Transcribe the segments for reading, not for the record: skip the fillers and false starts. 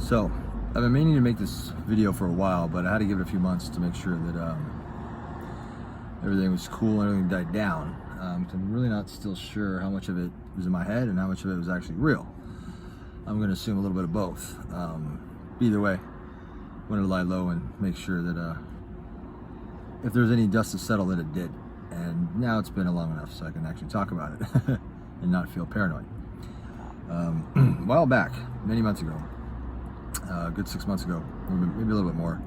So, I've been meaning to make this video for a while, but I had to give it a few months to make sure that everything was cool and everything died down. I'm really not still sure how much of it was in my head and how much of it was actually real. I'm going to assume a little bit of both. Either way, I wanted to lie low and make sure that if there's any dust to settle, that it did. And now it's been long enough so I can actually talk about it and not feel paranoid. A while back, many months ago, a good 6 months ago, maybe a little bit more,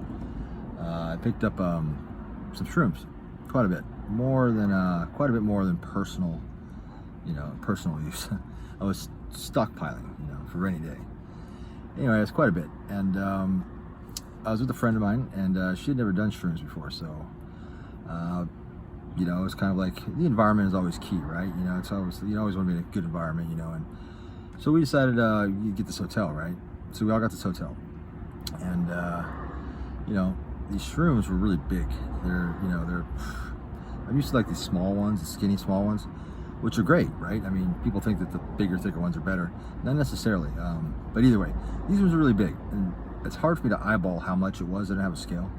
I picked up some shrooms, quite a bit more than personal, personal use. I was stockpiling, for rainy day. Anyway, it's quite a bit, and I was with a friend of mine, and she had never done shrooms before, so it was kind of like the environment is always key, right? It's always, you always want to be in a good environment, and so we decided you get this hotel, right? So we all got this hotel, and these shrooms were really big. I'm used to like these small ones, the skinny small ones, which are great, right? I mean, people think that the bigger, thicker ones are better. Not necessarily, but either way, these ones are really big, and it's hard for me to eyeball how much it was. I didn't have a scale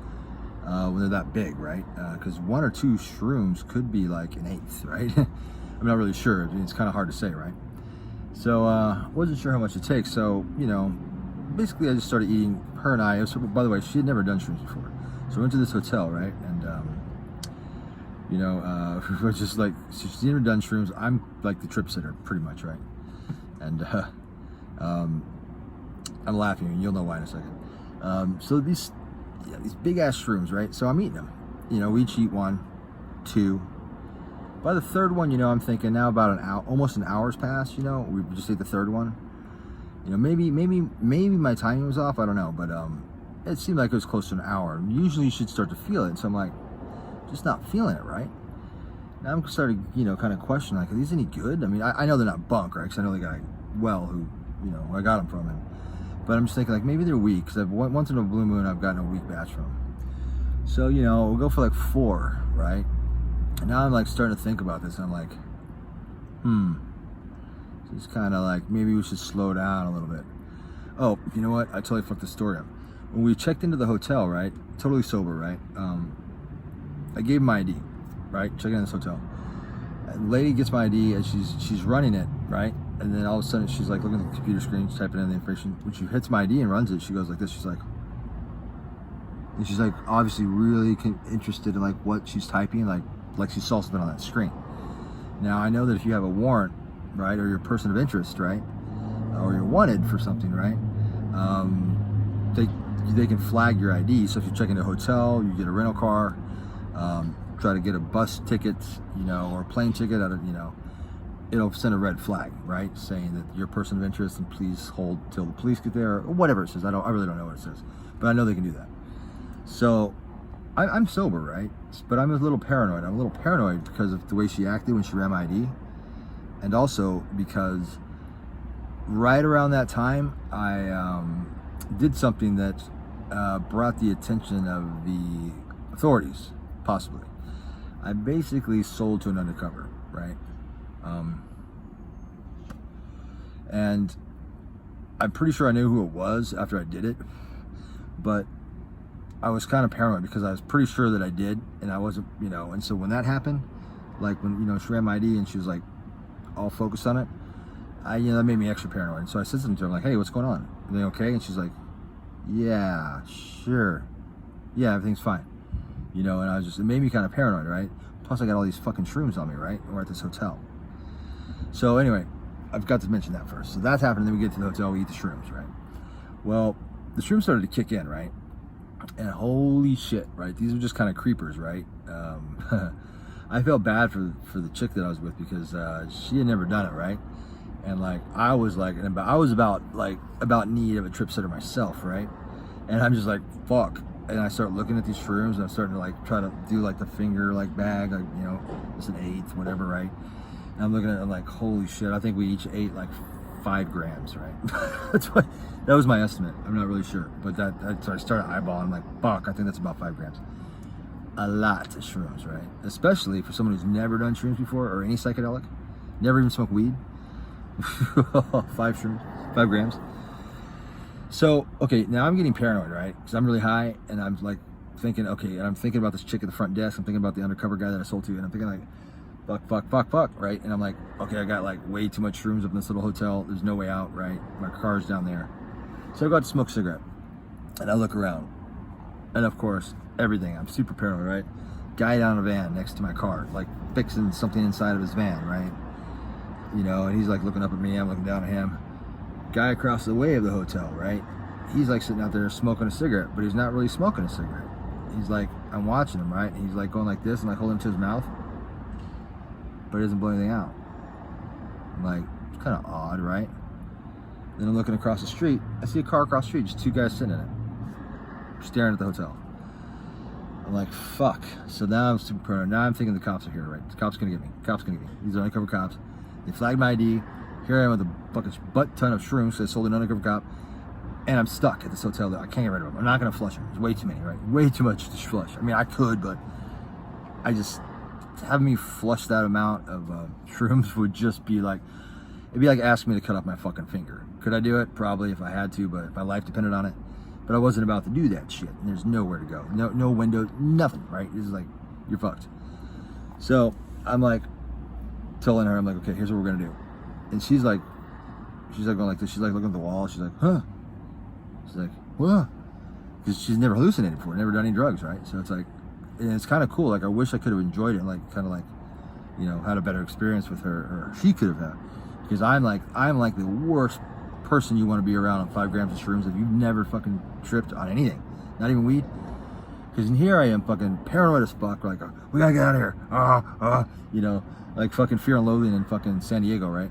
when they're that big, right? Because one or two shrooms could be like an eighth, right? I'm not really sure. It's kind of hard to say, right? So wasn't sure how much it takes. So basically I just started eating. Her and I. By the way, she had never done shrooms before, so we went to this hotel, right? And we're just like, she's never done shrooms. I'm like the trip sitter, pretty much, right? And I'm laughing, and you'll know why in a second. So these big ass shrooms, right? So I'm eating them. We each eat one, two. By the third one, I'm thinking now about an hour, almost an hour's passed. We just ate the third one. Maybe my timing was off. I don't know, but it seemed like it was close to an hour. Usually you should start to feel it. So I'm like, just not feeling it, right? Now I'm starting, kind of questioning, like, are these any good? I mean, I know they're not bunk, right? Because I know the guy well who I got them from, but I'm just thinking, like, maybe they're weak, because once in a blue moon I've gotten a weak batch from them. So we'll go for like 4, right? And now I'm like starting to think about this, and I'm like, just kind of like, maybe we should slow down a little bit. Oh, you know what? I totally fucked the story up. When we checked into the hotel, right? Totally sober, right? I gave my ID, right? Checking in this hotel. And the lady gets my ID, and she's running it, right? And then all of a sudden she's like looking at the computer screen, she's typing in the information. When she hits my ID and runs it, she goes like this. She's like obviously really interested in like what she's typing, like she saw something on that screen. Now I know that if you have a warrant, right, or you're a person of interest, right, or you're wanted for something, right, they can flag your ID. So if you check into a hotel, you get a rental car, try to get a bus ticket, or a plane ticket out of, it'll send a red flag, right, saying that you're a person of interest and please hold till the police get there, or whatever it says. I really don't know what it says, but I know they can do that. So I'm sober, right, but I'm a little paranoid. I'm a little paranoid because of the way she acted when she ran my ID, and also because right around that time I did something that brought the attention of the authorities, possibly. I basically sold to an undercover, right? And I'm pretty sure I knew who it was after I did it, but I was kind of paranoid because I was pretty sure that I did, and I wasn't, and so when that happened, like when, she ran my ID and she was like all focused on it, that made me extra paranoid. And so I said something to her, like, hey, what's going on? Are they okay? And she's like, yeah, sure. Yeah, everything's fine. And it made me kind of paranoid, right? Plus I got all these fucking shrooms on me, right? We're at this hotel. So anyway, I've got to mention that first. So that's happened, then we get to the hotel, we eat the shrooms, right? Well, the shrooms started to kick in, right? And holy shit, right? These are just kind of creepers, right? I felt bad for the chick that I was with because she had never done it, right? And like I was about need of a trip sitter myself, right? And I'm just like, fuck. And I start looking at these shrooms, and I'm starting to like try to do like the finger like bag, like it's an eighth, whatever, right? And I'm looking at it like, holy shit! I think we each ate like 5 grams, right? That was my estimate. I'm not really sure, but so I started eyeballing. I'm like, fuck, I think that's about 5 grams. A lot of shrooms, right? Especially for someone who's never done shrooms before or any psychedelic, never even smoked weed. 5 grams. So, okay, now I'm getting paranoid, right? Because I'm really high, and I'm like thinking, okay, and I'm thinking about this chick at the front desk. I'm thinking about the undercover guy that I sold to, and I'm thinking like, fuck, right? And I'm like, okay, I got like way too much shrooms up in this little hotel. There's no way out, right? My car's down there. So I go out to smoke a cigarette, and I look around, and of course, everything. I'm super paranoid, right? Guy down in a van next to my car, like fixing something inside of his van, right? You know, and he's like looking up at me, I'm looking down at him. Guy across the way of the hotel, right? He's like sitting out there smoking a cigarette, but he's not really smoking a cigarette. He's like, I'm watching him, right? He's like going like this and like holding it to his mouth, but he doesn't blow anything out. I'm like, it's kind of odd, right? Then I'm looking across the street. I see a car across the street, just two guys sitting in it, staring at the hotel. I'm like, fuck. So now I'm super paranoid. Now I'm thinking the cops are here, right? The cops gonna get me. The cops gonna get me. These are undercover cops. They flagged my ID. Here I am with a fucking butt ton of shrooms. So they sold an undercover cop, and I'm stuck at this hotel. I can't get rid of them. I'm not gonna flush them. There's way too many, right? Way too much to flush. I mean, I could, but I just having me flush that amount of shrooms would just be like, it'd be like asking me to cut off my fucking finger. Could I do it? Probably if I had to, but if my life depended on it. But I wasn't about to do that shit. And there's nowhere to go. No window, nothing, right? This is like, you're fucked. So I'm like telling her, I'm like, okay, here's what we're gonna do. And she's like going like this. She's like looking at the wall. She's like, huh? She's like, what? Because she's never hallucinated before, never done any drugs, right? So it's like, and it's kind of cool. Like I wish I could have enjoyed it, like kind of like, you know, had a better experience with her, or she could have had. Because I'm like the worst person you want to be around on 5 grams of shrooms if you've never fucking tripped on anything, not even weed. Because in here I am fucking paranoid as fuck, like, we gotta get out of here, you know, like fucking Fear and Loathing in fucking San Diego, right?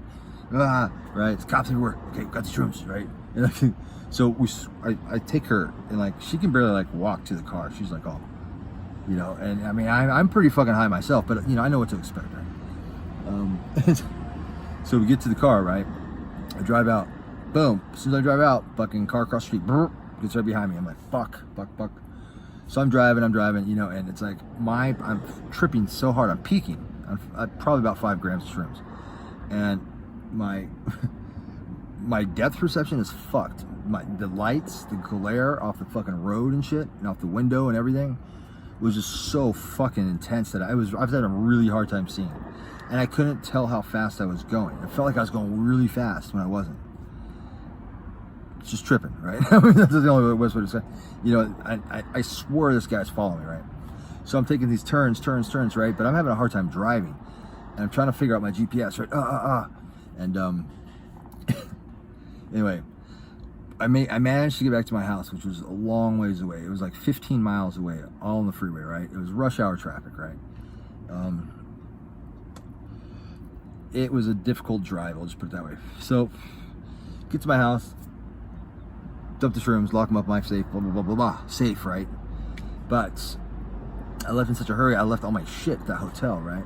Right, it's cops everywhere. Okay, got the shrooms, right? And so I take her, and like she can barely like walk to the car. She's like, oh, you know, and I mean I'm pretty fucking high myself, but you know I know what to expect, right? So we get to the car, right? I drive out. Boom. As soon as I drive out, fucking car across the street, brr, gets right behind me. I'm like, fuck. So I'm driving, you know, and it's like I'm tripping so hard. I'm peaking. I'm probably about 5 grams of shrooms, and my my depth perception is fucked. The lights, the glare off the fucking road and shit, and off the window and everything, was just so fucking intense that I've had a really hard time seeing, and I couldn't tell how fast I was going. It felt like I was going really fast when I wasn't. Just tripping, right? I mean, that's the only way to say. You know, I swore this guy's following me, right? So I'm taking these turns, right? But I'm having a hard time driving, and I'm trying to figure out my GPS, right? And anyway, I managed to get back to my house, which was a long ways away. It was like 15 miles away, all on the freeway, right? It was rush hour traffic, right? It was a difficult drive, I'll just put it that way. So, get to my house, dump the shrooms, lock them up, my safe, blah, blah, blah, blah, blah. Safe, right? But I left in such a hurry, I left all my shit at that hotel, right?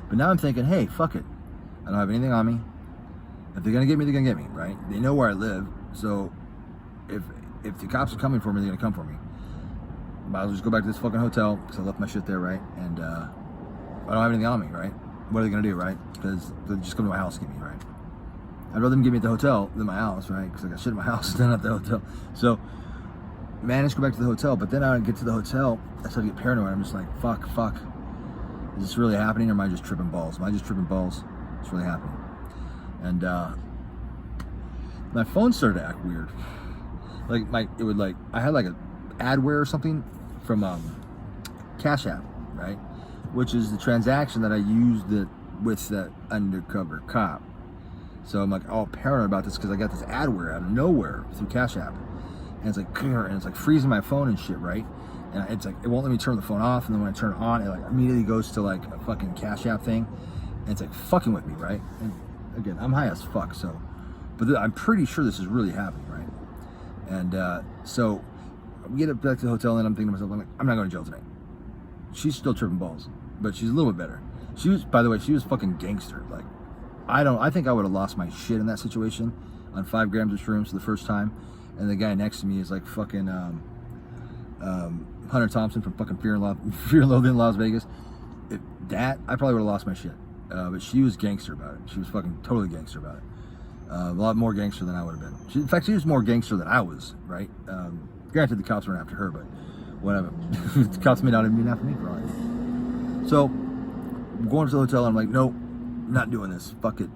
But now I'm thinking, hey, fuck it. I don't have anything on me. If they're gonna get me, they're gonna get me, right? They know where I live, so if the cops are coming for me, they're gonna come for me. Might as well just go back to this fucking hotel, because I left my shit there, right? And I don't have anything on me, right? What are they gonna do, right? Because they'll just come to my house and get me, right? I'd rather them get me at the hotel than my house, right? Because I got shit in my house and then at the hotel. So, managed to go back to the hotel, but then I get to the hotel, I start to get paranoid. I'm just like, fuck. Is this really happening, or am I just tripping balls? Am I just tripping balls? It's really happening. And my phone started to act weird. I had like an adware or something from Cash App, right? Which is the transaction that I used with that undercover cop. So I'm like all paranoid about this because I got this adware out of nowhere through Cash App, and it's like freezing my phone and shit, right? And it's like it won't let me turn the phone off, and then when I turn it on, it like immediately goes to like a fucking Cash App thing, and it's like fucking with me, right? And again, I'm high as fuck, so, but I'm pretty sure this is really happening, right? And so we get back to the hotel, and I'm thinking to myself, I'm not going to jail tonight. She's still tripping balls, but she's a little bit better. She was, by the way, she was fucking gangster. Like, I think I would have lost my shit in that situation on 5 grams of shrooms for the first time, and the guy next to me is like fucking Hunter Thompson from fucking Fear and Loathing in Las Vegas. I probably would have lost my shit. But she was gangster about it. She was fucking totally gangster about it. A lot more gangster than I would have been. In fact, she was more gangster than I was, right? Granted, the cops weren't after her, but whatever. The cops may not have been after me for all I know. So, I'm going to the hotel, and I'm like, nope, not doing this. Fuck it.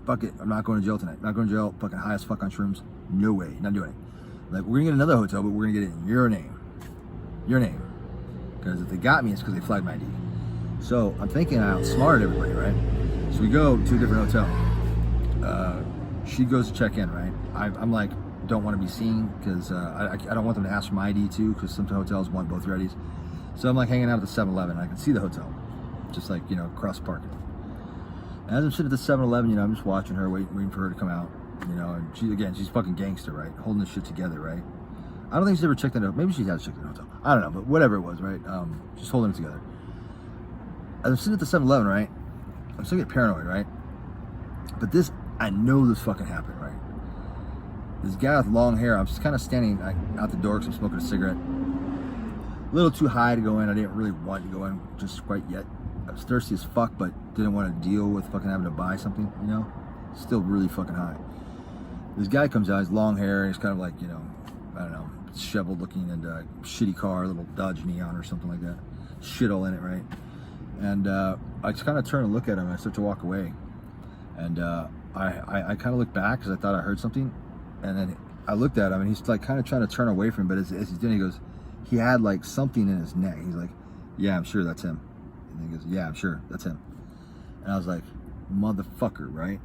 Fuck it. I'm not going to jail tonight. Not going to jail. Fucking high as fuck on shrooms. No way. Not doing it. Like, we're going to get another hotel, but we're going to get it in your name. Your name. Because if they got me, it's because they flagged my ID. So, I'm thinking I outsmarted everybody, right? So, we go to a different hotel. She goes to check in, right? I'm like, don't want to be seen because I don't want them to ask for my ID too, because some hotels want both your IDs. So I'm like hanging out at the 7-Eleven. I can see the hotel, just like, you know, across the parking. And as I'm sitting at the 7-Eleven, you know, I'm just watching her, waiting for her to come out, you know. And she's fucking gangster, right? Holding this shit together, right? I don't think she's ever checked in. Maybe she has checked in a hotel. I don't know, but whatever it was, right? Just holding it together. As I'm sitting at the 7-Eleven, right? I'm still getting paranoid, right? But I know this fucking happened, right? This guy with long hair, I'm just kind of standing out the door because I'm smoking a cigarette. A little too high to go in. I didn't really want to go in just quite yet. I was thirsty as fuck, but didn't want to deal with fucking having to buy something, you know? Still really fucking high. This guy comes out, he's long hair, and he's kind of like, you know, I don't know, disheveled looking, and a shitty car, a little Dodge Neon or something like that. Shit all in it, right? And I just kind of turn and look at him, and I start to walk away. And I kind of looked back because I thought I heard something, and then I looked at him, and he's like kind of trying to turn away from him, but as he's doing, he goes, he had like something in his neck. He's like, yeah, I'm sure that's him. And he goes, yeah, I'm sure that's him. And I was like, motherfucker, right?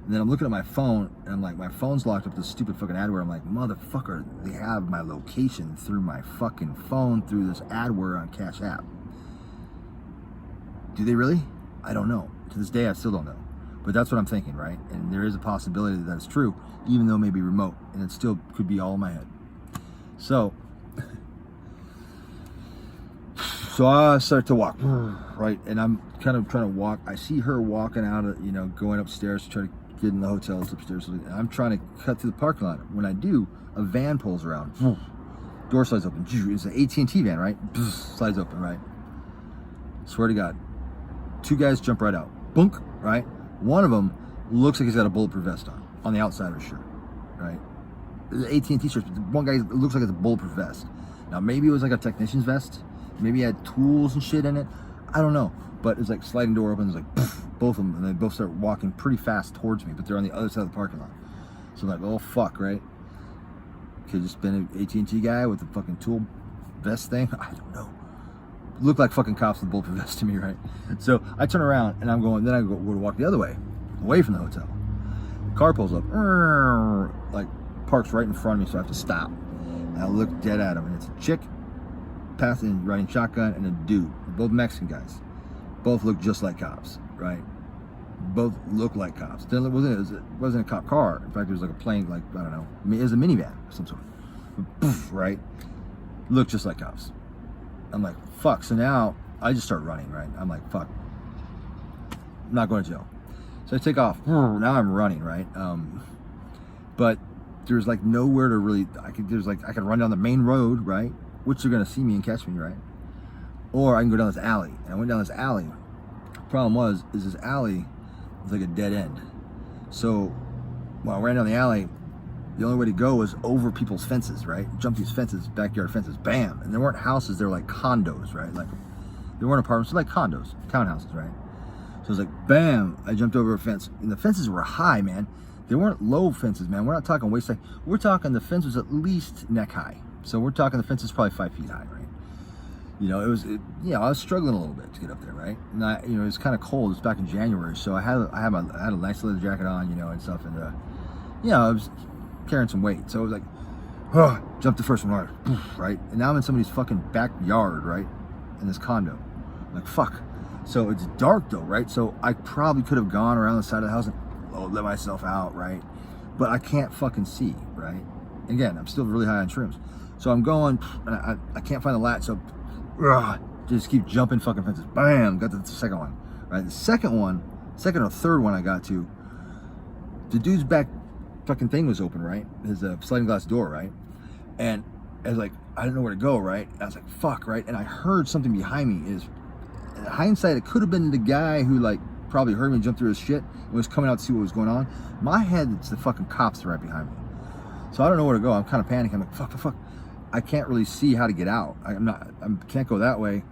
And then I'm looking at my phone, and I'm like, my phone's locked up this stupid fucking adware. I'm like, motherfucker, they have my location through my fucking phone through this adware on Cash App. Do they really? I don't know. To this day, I still don't know. But that's what I'm thinking, right? And there is a possibility that it's true, even though it may be remote, and it still could be all in my head. So I start to walk, right? And I'm kind of trying to walk. I see her walking out of, you know, going upstairs to try to get in the hotel. It's upstairs. And I'm trying to cut through the parking lot. When I do, a van pulls around. Door slides open. It's an AT&T van, right? Slides open, right? Swear to God. Two guys jump right out. Bunk, right? One of them looks like he's got a bulletproof vest on the outside of his shirt, right? The AT&T shirt. One guy looks like it's a bulletproof vest. Now, maybe it was like a technician's vest. Maybe he had tools and shit in it. I don't know. But it's like sliding door opens, like poof, both of them, and they both start walking pretty fast towards me, but they're on the other side of the parking lot. So I'm like, oh fuck, right? Could have just been an AT&T guy with the fucking tool vest thing. I don't know. Looked like fucking cops with bulletproof vest to me, right? So I turn around and I'm going. Then I go to walk the other way, away from the hotel. Car pulls up, like parks right in front of me, so I have to stop. And I look dead at him, and it's a chick passing, riding shotgun, and a dude, both Mexican guys. Both look just like cops, right? Both look like cops. It wasn't a cop car. In fact, it was like a plane, like, I don't know. I mean, it was a minivan of some sort. Poof, right? Looked just like cops. I'm like, fuck. So now I just start running, right? I'm like, fuck. I'm not going to jail. So I take off. Now I'm running, right? But there's like nowhere to really, I could run down the main road, right? Which they're going to see me and catch me, right? Or I can go down this alley. And I went down this alley. Problem is this alley was like a dead end. So while I ran down the alley, the only way to go was over people's fences, right? Jump these fences, backyard fences, bam. And there weren't houses, they were like condos, right? Like, they weren't apartments, they're like condos, townhouses, right? So it was like, bam, I jumped over a fence. And the fences were high, man. They weren't low fences, man. We're not talking waist high. We're talking the fence was at least neck high. So we're talking the fence is probably 5 feet high, right? You know, I was struggling a little bit to get up there, right? And it was kind of cold. It was back in January, so I had a nice leather jacket on, you know, and stuff, and I was carrying some weight, so it was like, jumped the first one, right? And now I'm in somebody's fucking backyard, right? In this condo, I'm like, fuck. So it's dark though, right? So I probably could have gone around the side of the house and let myself out, right? But I can't fucking see, right? Again, I'm still really high on shrooms, so I'm going, and I can't find the latch, so. Just keep jumping fucking fences. Bam! Got the second one. Right? The second or third one I got to, the dude's back fucking thing was open, right? His sliding glass door, right? And I was like, I didn't know where to go, right? And I was like, fuck, right? And I heard something behind me. In hindsight, it could have been the guy who like probably heard me jump through his shit and was coming out to see what was going on. My head, it's the fucking cops right behind me. So I don't know where to go. I'm kind of panicking. I'm like, fuck. I can't really see how to get out. I can't go that way.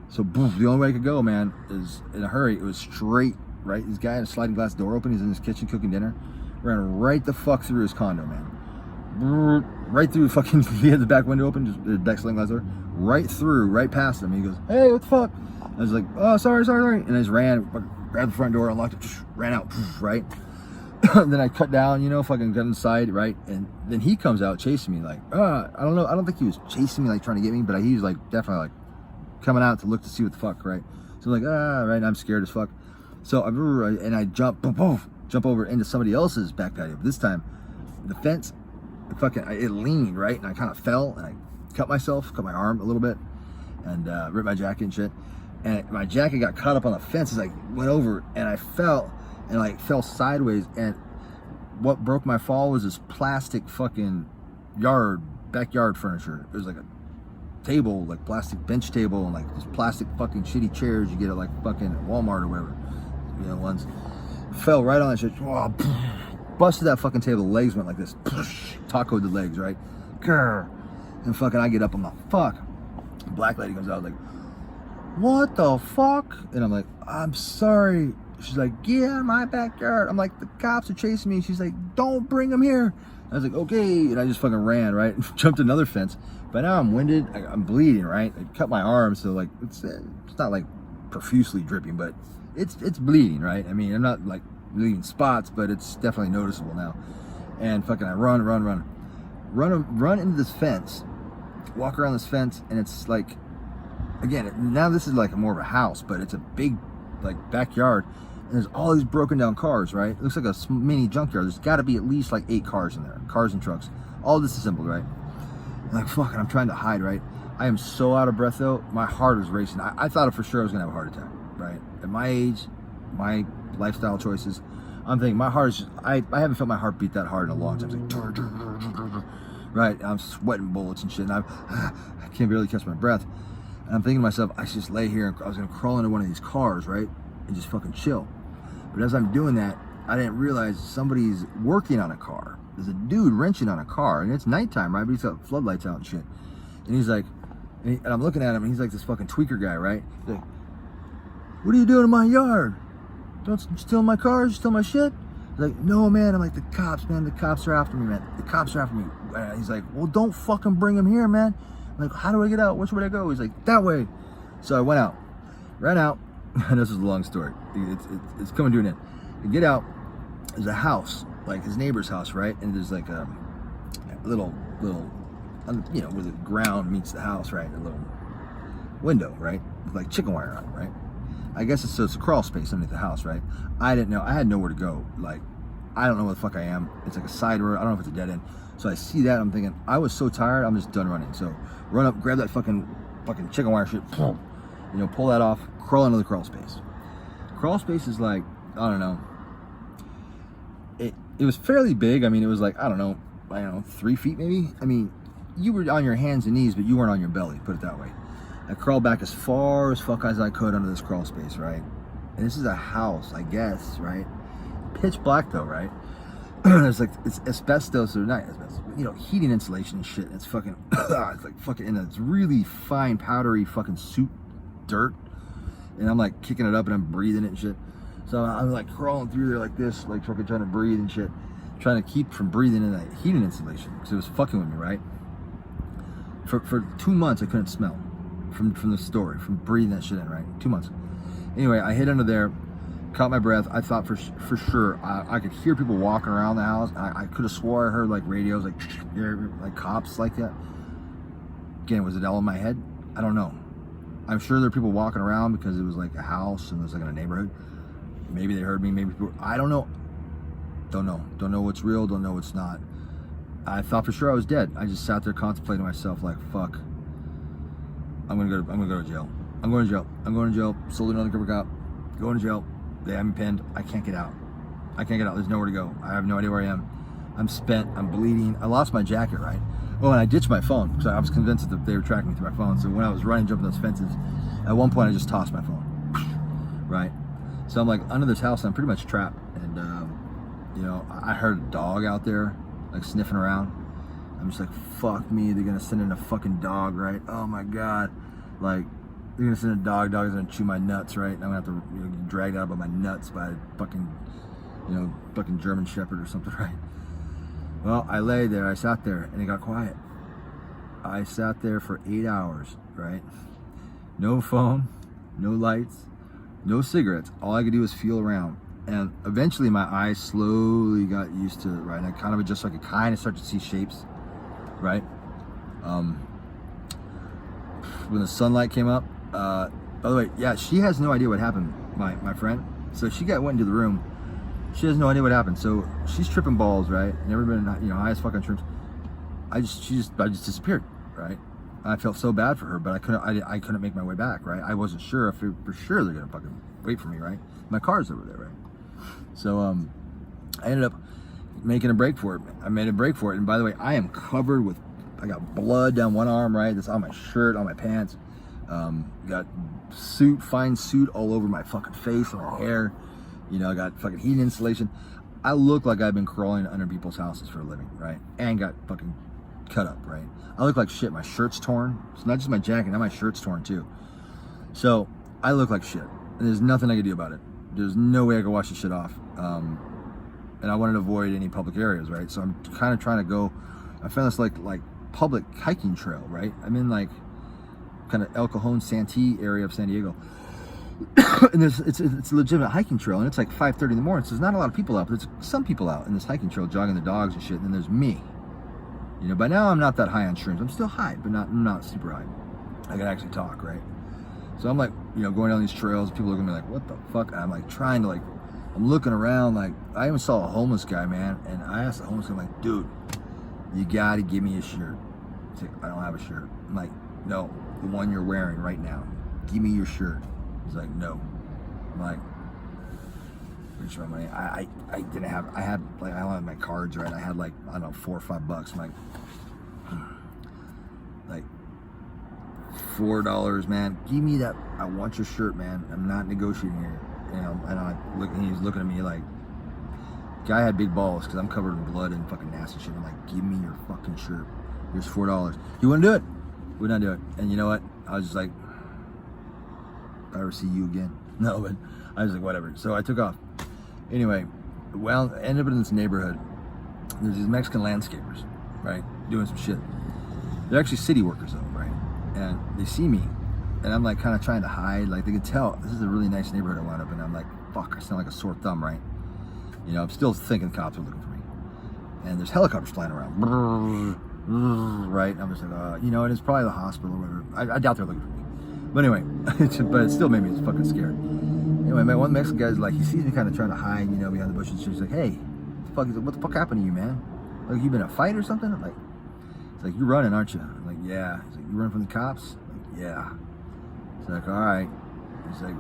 So boom, the only way I could go, man, is in a hurry. It was straight, right? This guy had a sliding glass door open. He's in his kitchen cooking dinner. Ran right the fuck through his condo, man. Right through fucking, he had the back window open, just the back sliding glass door. Right through, right past him. He goes, hey, what the fuck? I was like, oh, sorry. And I just ran, grabbed the front door, unlocked it, just ran out, right? Then I cut down, you know, fucking got inside, right? And then he comes out chasing me, like, I don't know. I don't think he was chasing me, like trying to get me, but he was like, definitely like coming out to look to see what the fuck, right? So I'm like, right, I'm scared as fuck. So I remember, and I jump over into somebody else's back patio. But this time, the fence, it leaned, right? And I kind of fell, and I cut my arm a little bit, and ripped my jacket and shit. And my jacket got caught up on the fence as I went over, and I fell, and like fell sideways. And what broke my fall was this plastic fucking backyard furniture. It was like a table, like plastic bench table, and like this plastic fucking shitty chairs you get at like fucking Walmart or whatever, you know, ones. Fell right on that shit. Oh, busted that fucking table. The legs went like this. Tacoed the legs, right? Grr. And fucking I get up, I'm like, fuck. Black lady comes out like, what the fuck? And I'm like, I'm sorry. She's like, get out of my backyard. I'm like, the cops are chasing me. She's like, don't bring them here. I was like, okay. And I just fucking ran, right? Jumped another fence. But now I'm winded. I'm bleeding, right? I cut my arm, so like it's not like profusely dripping, but it's bleeding, right? I mean, I'm not like leaving spots, but it's definitely noticeable now. And fucking I run into this fence, walk around this fence, and it's like, again, now this is like more of a house, but it's a big like backyard, and there's all these broken down cars, right? It looks like a mini junkyard. There's got to be at least like 8 cars in there, cars and trucks, all disassembled, right? And like fucking, I'm trying to hide, right? I am so out of breath though. My heart is racing. I thought for sure I was gonna have a heart attack, right? At my age, my lifestyle choices, I'm thinking my heart is just, I haven't felt my heart beat that hard in a long time. It's like, right? I'm sweating bullets and shit, and I can't barely catch my breath. And I'm thinking to myself, I should just lay here and I was gonna crawl into one of these cars, right? And just fucking chill. But as I'm doing that, I didn't realize somebody's working on a car. There's a dude wrenching on a car, and it's nighttime, right? But he's got floodlights out and shit. And he's like, and I'm looking at him, and he's like this fucking tweaker guy, right? He's like, what are you doing in my yard? Don't steal my cars, steal my shit? He's like, no, man. I'm like, the cops, man. The cops are after me, man. The cops are after me. And he's like, well, don't fucking bring him here, man. I'm like, how do I get out? Which way do I go? He's like, that way. So I ran out, and this is a long story. It's coming to an end. You get out, there's a house, like his neighbor's house, right? And there's like a little, you know, where the ground meets the house, right? A little window, right? With like chicken wire on it, right? I guess it's a crawl space underneath the house, right? I didn't know. I had nowhere to go. Like, I don't know where the fuck I am. It's like a side road. I don't know if it's a dead end. So I see that. I'm thinking, I was so tired. I'm just done running. So run up, grab that fucking chicken wire shit. You know, pull that off. Crawl into the crawl space. Crawl space is like, I don't know. It was fairly big. I mean, it was like, I don't know, 3 feet maybe. I mean, you were on your hands and knees, but you weren't on your belly. Put it that way. I crawled back as far as fuck as I could under this crawl space, right? And this is a house, I guess, right? Pitch black though, right? There's like, it's asbestos or not asbestos, you know, heating insulation and shit. It's fucking, it's like fucking, and it's really fine, powdery fucking soup dirt. And I'm like kicking it up and I'm breathing it and shit. So I'm like crawling through there like this, like fucking trying to breathe and shit. Trying to keep from breathing in that heating insulation because it was fucking with me, right? For 2 months I couldn't smell from the story, from breathing that shit in, right? 2 months. Anyway, I hid under there, caught my breath. I thought for sure I could hear people walking around the house. I could have swore I heard like radios, like cops like that. Again, was it all in my head? I don't know. I'm sure there are people walking around because it was like a house and it was like in a neighborhood. Maybe they heard me, maybe people, I don't know. Don't know what's real, don't know what's not. I thought for sure I was dead. I just sat there contemplating myself like, fuck. I'm gonna go to jail. I'm going to jail. Sold another cover cop. Going to jail. They have me pinned. I can't get out. There's nowhere to go. I have no idea where I am. I'm spent. I'm bleeding. I lost my jacket, right? Oh, and I ditched my phone because I was convinced that they were tracking me through my phone. So when I was running, jumping those fences, at one point I just tossed my phone. Right? So I'm like under this house and I'm pretty much trapped. And, you know, I heard a dog out there, like sniffing around. I'm just like, fuck me, they're gonna send in a fucking dog, right? Oh my God. Like, they're gonna send a dog, dog's gonna chew my nuts, right? And I'm gonna have to, you know, get dragged out by my nuts by a fucking, you know, fucking German Shepherd or something, right? Well, I lay there, I sat there, and it got quiet. I sat there for 8 hours, right? No phone, no lights, no cigarettes. All I could do was feel around. And eventually my eyes slowly got used to it, right? And I kind of adjusted so I could kind of start to see shapes, right? When the sunlight came up, by the way, yeah, she has no idea what happened, my friend. So she went into the room. She has no idea what happened. So she's tripping balls, right? Never been, you know, high as fucking trips. I just disappeared, right? I felt so bad for her, but I couldn't make my way back, right? I wasn't sure if for sure they're gonna fucking wait for me, right? My car's over there, right? So I ended up making a break for it. I made a break for it, and by the way, I am covered with, I got blood down one arm, right? That's on my shirt, on my pants. Got fine suit all over my fucking face and my hair. You know, I got fucking heat insulation. I look like I've been crawling under people's houses for a living, right? And got fucking cut up, right? I look like shit. My shirt's torn. It's not just my jacket, now my shirt's torn too. So I look like shit. And there's nothing I can do about it. There's no way I can wash this shit off. And I wanted to avoid any public areas, right? So I'm kind of trying to go, I found this like public hiking trail, right? I'm in like kind of El Cajon Santee area of San Diego. And it's a legitimate hiking trail, and it's like 5:30 in the morning, so there's not a lot of people out, but there's some people out in this hiking trail jogging the dogs and shit, and then there's me. You know, by now I'm not that high on shrooms. I'm still high, but I'm not super high. I can actually talk, right? So I'm like, you know, going down these trails, people are gonna be like, what the fuck? And I'm like trying to I'm looking around, like, I even saw a homeless guy, man, and I asked the homeless guy, I'm like, dude, you gotta give me a shirt. He's like, I don't have a shirt. I'm like, no, the one you're wearing right now. Give me your shirt. He's like, no. I'm like, reach my money. I didn't have, I had my cards, right? I had like, I don't know, $4 or $5. I'm like $4, man. Give me that. I want your shirt, man. I'm not negotiating here. You know, and he's looking at me like, guy had big balls because I'm covered in blood and fucking nasty shit. I'm like, give me your fucking shirt. Here's $4. He wouldn't do it. Would not do it. And you know what? I was just like, if I ever see you again. No, but I was like, whatever. So I took off. Anyway, well, I ended up in this neighborhood. There's these Mexican landscapers, right? Doing some shit. They're actually city workers though, right? And they see me, and I'm like kind of trying to hide. Like they can tell this is a really nice neighborhood I wound up in. I'm like, fuck, I sound like a sore thumb, right? You know, I'm still thinking cops are looking for me. And there's helicopters flying around. Right? I'm just like, you know, and it's probably the hospital or whatever. I doubt they're looking for me. But anyway, but it still made me fucking scared. Anyway, man, one Mexican guy's like, he sees me kind of trying to hide, you know, behind the bushes. He's like, hey, what the fuck happened to you, man? Like, you been in a fight or something? I'm like, it's like, you're running, aren't you? I'm like, yeah. He's like, you running from the cops? I'm like, yeah. He's like, all right. He's like,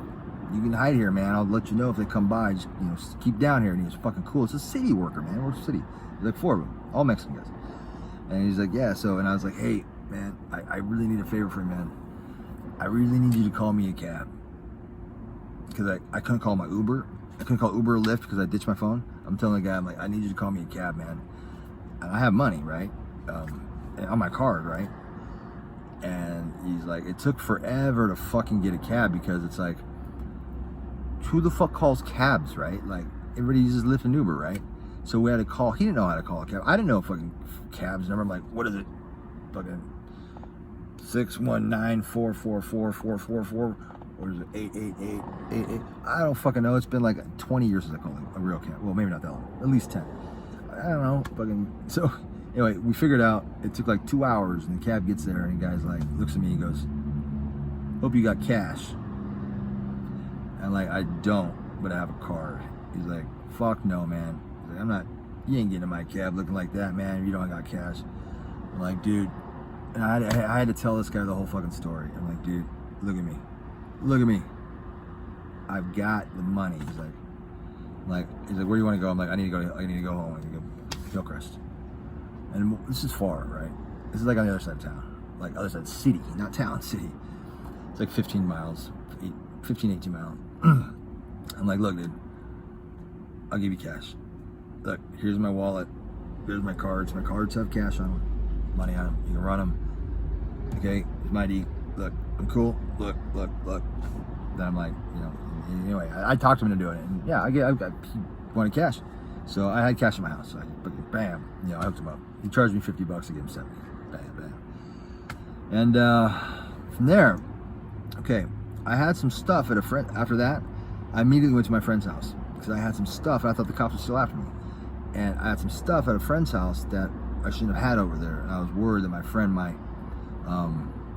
you can hide here, man. I'll let you know if they come by. Just, you know, keep down here. And he was fucking cool. It's a city worker, man. Works city. There's like 4 of them, all Mexican guys. And he's like, yeah. So, and I was like, hey, man, I really need a favor from you, man. I really need you to call me a cab. Because I couldn't call my Uber. I couldn't call Uber or Lyft because I ditched my phone. I'm telling the guy, I'm like, I need you to call me a cab, man. And I have money, right? On my card, right? And he's like, it took forever to fucking get a cab because it's like, who the fuck calls cabs, right? Like, everybody uses Lyft and Uber, right? So we had to call. He didn't know how to call a cab. I didn't know fucking cabs number. I'm like, what is it? Fucking 619-444-444, or is it 888-88? I don't fucking know. It's been like 20 years since I called a real cab. Well, maybe not that long. At least 10. I don't know. Fucking. So anyway, we figured out. It took like 2 hours, and the cab gets there, and the guy's like, looks at me, and goes, "Hope you got cash." I'm like, I don't, but I have a card. He's like, fuck no, man. He's like, I'm not. You ain't getting in my cab looking like that, man. If you don't got cash. I'm like, dude. And I had to tell this guy the whole fucking story. I'm like, dude, look at me. Look at me. I've got the money. He's like, where do you want to go? I'm like, I need to go home. I need to go Hillcrest. And this is far, right? This is like on the other side of town. Like, other side of city, not town, city. It's like 15 miles, 15, 18 miles. I'm like, look, dude, I'll give you cash. Look, here's my wallet. Here's my cards. My cards have cash on them, money on them. You can run them. Okay, here's my ID. Look, I'm cool. Look. Then I'm like, anyway, I talked him into doing it. And yeah, he wanted cash. So I had cash in my house. So bam, I hooked him up. He charged me $50 to give him 70. Bam. And from there, okay, I had some stuff at a friend. After that, I immediately went to my friend's house because I had some stuff. I thought the cops were still after me. And I had some stuff at a friend's house that I shouldn't have had over there. And I was worried that my friend might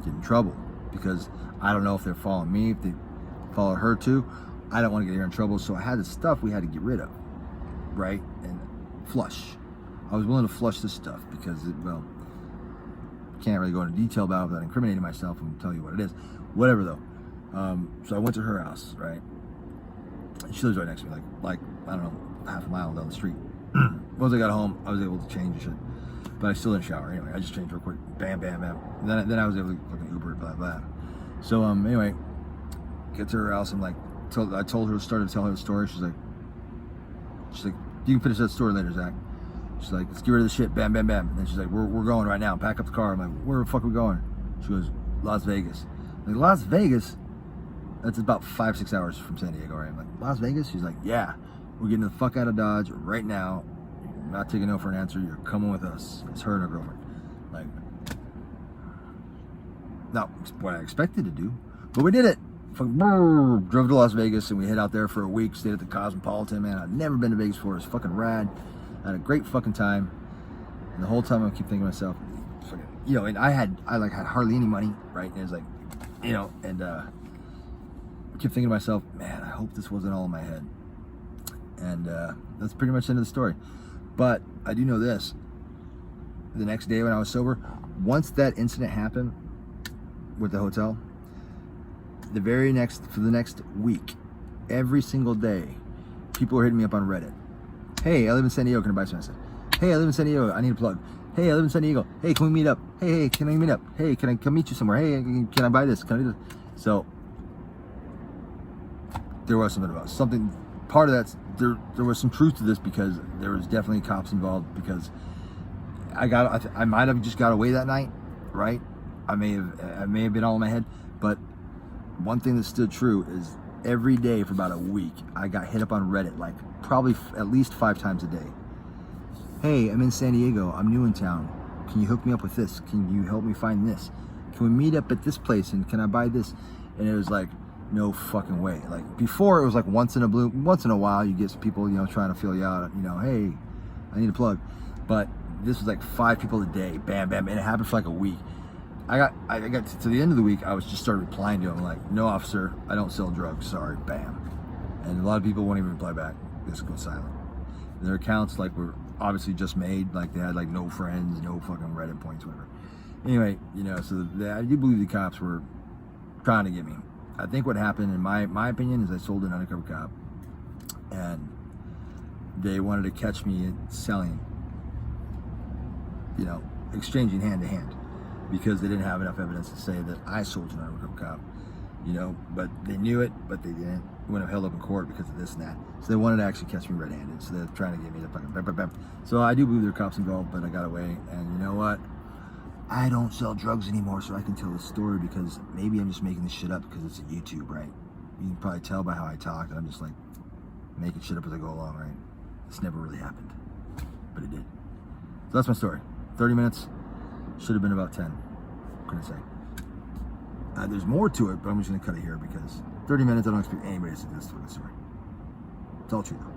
get in trouble because I don't know if they're following me, if they follow her too. I don't want to get her in trouble. So I had this stuff we had to get rid of, right? And flush. I was willing to flush this stuff because, can't really go into detail about it without incriminating myself and tell you what it is. Whatever though. So I went to her house, right? And she lives right next to me, like I don't know, half a mile down the street. Once I got home, I was able to change and shit. But I still didn't shower anyway. I just changed real quick. Bam. And then I was able to fucking Uber, blah. So anyway, get to her house. I'm like, I told her, started to tell her the story. She's like, you can finish that story later, Zach. She's like, let's get rid of the shit. Bam. And then she's like, we're going right now. Pack up the car. I'm like, where the fuck are we going? She goes, Las Vegas. I'm like, Las Vegas? That's about 5-6 hours from San Diego, right? I'm like, Las Vegas? She's like, yeah. We're getting the fuck out of Dodge right now. You're not taking no for an answer. You're coming with us. It's her and her girlfriend. Like, not what I expected to do, but we did it. Drove to Las Vegas and we hid out there for a week. Stayed at the Cosmopolitan, man. I've never been to Vegas before. It's fucking rad. I had a great fucking time. And the whole time I keep thinking to myself, and I had hardly any money, right? And it was like, and I kept thinking to myself, man, I hope this wasn't all in my head. And that's pretty much the end of the story. But I do know this. The next day when I was sober, once that incident happened with the hotel, for the next week, every single day, people were hitting me up on Reddit. Hey, I live in San Diego, can I buy some? I said, hey, I live in San Diego, I need a plug. Hey, I live in San Diego. Hey, can we meet up? Hey, can I meet up? Hey, can I come meet you somewhere? Hey, can I buy this? Can I do this? So there was something part of that. There was some truth to this because there was definitely cops involved because I might have just got away that night, right? I may have been all in my head, but one thing that stood true is every day for about a week, I got hit up on Reddit, like probably at least 5 times a day. Hey, I'm in San Diego. I'm new in town. Can you hook me up with this? Can you help me find this? Can we meet up at this place and can I buy this? And it was like, no fucking way. Like before, it was like once in a while, you get some people, trying to feel you out. Hey, I need a plug. But this was like 5 people a day. Bam, and it happened for like a week. I got to the end of the week, I was just started replying to them like, no officer, I don't sell drugs, sorry, bam. And a lot of people won't even reply back, just go silent. Their accounts were obviously just made, like they had no friends, no fucking Reddit points, whatever. Anyway, so I do believe the cops were trying to get me. I think what happened, in my opinion, is I sold an undercover cop, and they wanted to catch me selling, exchanging hand to hand, because they didn't have enough evidence to say that I sold an undercover cop, but they knew it, but they didn't. Wouldn't have held up in court because of this and that. So they wanted to actually catch me red-handed, so they're trying to get me to fucking bam. So I do believe there are cops involved, but I got away, and you know what? I don't sell drugs anymore, so I can tell this story because maybe I'm just making this shit up because it's a YouTube, right? You can probably tell by how I talk that I'm just making shit up as I go along, right? It's never really happened, but it did. So that's my story. 30 minutes, should have been about 10. What can I say? There's more to it, but I'm just gonna cut it here because 30 minutes, I don't expect anybody to see this fucking story. It's all true though.